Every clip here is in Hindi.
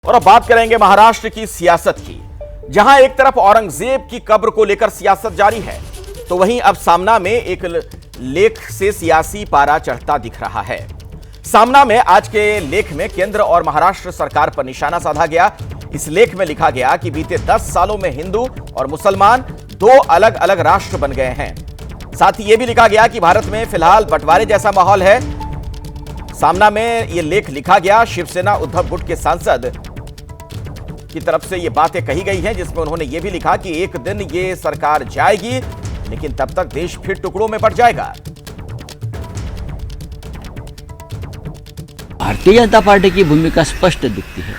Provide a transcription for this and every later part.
और अब बात करेंगे महाराष्ट्र की सियासत की, जहां एक तरफ औरंगजेब की कब्र को लेकर सियासत जारी है, तो वहीं अब सामना में एक लेख से सियासी पारा चढ़ता दिख रहा है। सामना में आज के लेख में केंद्र और महाराष्ट्र सरकार पर निशाना साधा गया। इस लेख में लिखा गया कि बीते 10 सालों में हिंदू और मुसलमान दो अलग अलग राष्ट्र बन गए हैं। साथ ही यह भी लिखा गया कि भारत में फिलहाल बंटवारे जैसा माहौल है। सामना में यह लेख लिखा गया, शिवसेना उद्धव गुट के सांसद की तरफ से ये बातें कही गई हैं, जिसमें उन्होंने ये भी लिखा कि एक दिन ये सरकार जाएगी, लेकिन तब तक देश फिर टुकड़ों में बंट जाएगा। भारतीय जनता पार्टी की भूमिका स्पष्ट दिखती है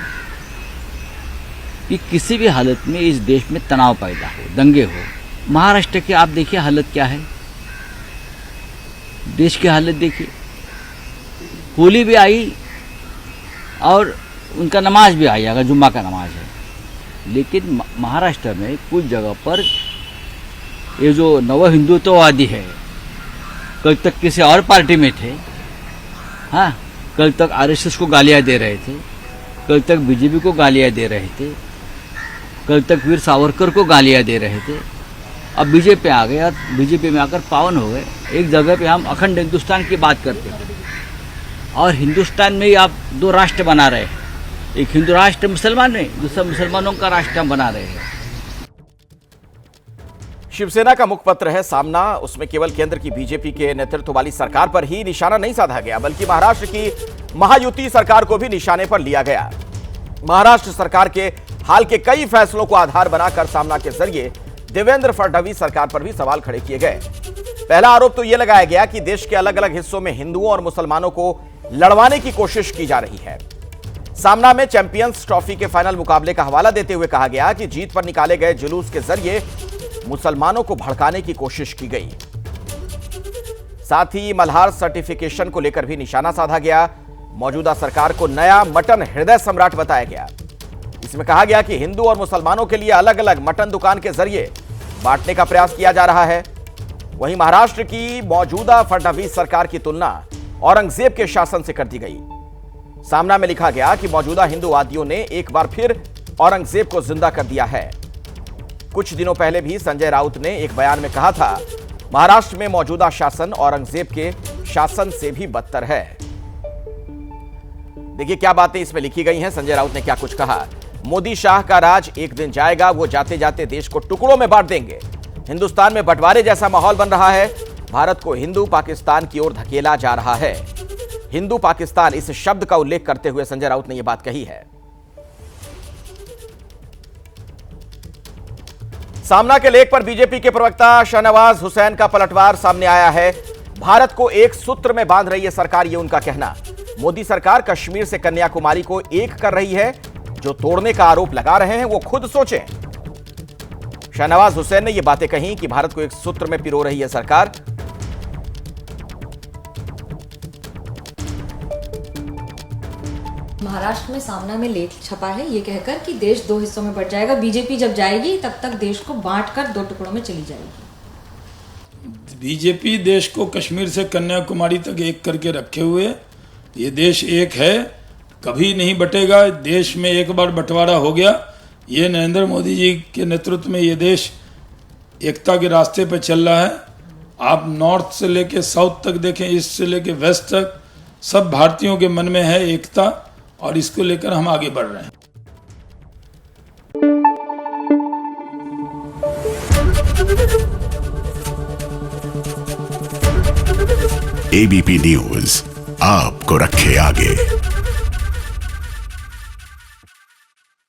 कि किसी भी हालत में इस देश में तनाव पैदा हो, दंगे हो। महाराष्ट्र की आप देखिए हालत क्या है, देश की हालत देखिए। होली भी आई और उनका नमाज भी आई, अगर जुम्मा का नमाज है, लेकिन महाराष्ट्र में कुछ जगह पर ये जो नव हिंदुत्ववादी है, कल तक किसी और पार्टी में थे, हाँ, कल तक आरएसएस को गालियां दे रहे थे, कल तक बीजेपी को गालियां दे रहे थे, कल तक वीर सावरकर को गालियां दे रहे थे, अब बीजेपी आ गए और बीजेपी में आकर पावन हो गए। एक जगह पे हम अखंड हिंदुस्तान की बात करते हैं और हिंदुस्तान में ही आप दो राष्ट्र बना रहे हैं, एक हिंदू राष्ट्र मुसलमान है, दूसरा मुसलमानों का राष्ट्र हम बना रहे हैं। शिवसेना का मुखपत्र है सामना, उसमें केवल केंद्र की बीजेपी के नेतृत्व वाली सरकार पर ही निशाना नहीं साधा गया, बल्कि महाराष्ट्र की महायुति सरकार को भी निशाने पर लिया गया। महाराष्ट्र सरकार के हाल के कई फैसलों को आधार बनाकर सामना के जरिए देवेंद्र फडणवीस सरकार पर भी सवाल खड़े किए गए। पहला आरोप तो यह लगाया गया कि देश के अलग अलग हिस्सों में हिंदुओं और मुसलमानों को लड़वाने की कोशिश की जा रही है। सामना में चैंपियंस ट्रॉफी के फाइनल मुकाबले का हवाला देते हुए कहा गया कि जीत पर निकाले गए जुलूस के जरिए मुसलमानों को भड़काने की कोशिश की गई। साथ ही मल्हार सर्टिफिकेशन को लेकर भी निशाना साधा गया। मौजूदा सरकार को नया मटन हृदय सम्राट बताया गया। इसमें कहा गया कि हिंदू और मुसलमानों के लिए अलग अलग मटन दुकान के जरिए बांटने का प्रयास किया जा रहा है। वहीं महाराष्ट्र की मौजूदा फडणवीस सरकार की तुलना औरंगजेब के शासन से कर दी गई। सामना में लिखा गया कि मौजूदा हिंदूवादियों ने एक बार फिर औरंगजेब को जिंदा कर दिया है। कुछ दिनों पहले भी संजय राउत ने एक बयान में कहा था, महाराष्ट्र में मौजूदा शासन औरंगजेब के शासन से भी बदतर है। देखिए क्या बातें इसमें लिखी गई हैं, संजय राउत ने क्या कुछ कहा। मोदी शाह का राज एक दिन जाएगा, वो जाते जाते देश को टुकड़ों में बांट देंगे। हिंदुस्तान में बंटवारे जैसा माहौल बन रहा है। भारत को हिंदू पाकिस्तान की ओर धकेला जा रहा है। हिंदू पाकिस्तान इस शब्द का उल्लेख करते हुए संजय राउत ने यह बात कही है। सामना के लेख पर बीजेपी के प्रवक्ता शाहनवाज हुसैन का पलटवार सामने आया है। भारत को एक सूत्र में बांध रही है सरकार, यह उनका कहना। मोदी सरकार कश्मीर से कन्याकुमारी को एक कर रही है। जो तोड़ने का आरोप लगा रहे हैं वो खुद सोचें। शाहनवाज हुसैन ने यह बातें कही कि भारत को एक सूत्र में पिरो रही है सरकार। महाराष्ट्र में सामना में लेख छपा है ये कहकर कि देश दो हिस्सों में बंट जाएगा, बीजेपी जब जाएगी तब तक देश को बांटकर दो टुकड़ों में चली जाएगी। बीजेपी देश को कश्मीर से कन्याकुमारी तक एक करके रखे हुए, ये देश एक है, कभी नहीं बटेगा। देश में एक बार बंटवारा हो गया, ये नरेंद्र मोदी जी के नेतृत्व में ये देश एकता के रास्ते पर चल रहा है। आप नॉर्थ से लेके साउथ तक देखें, ईस्ट से लेके वेस्ट तक, सब भारतीयों के मन में है एकता, और इसको लेकर हम आगे बढ़ रहे हैं। एबीपी न्यूज आपको रखे आगे।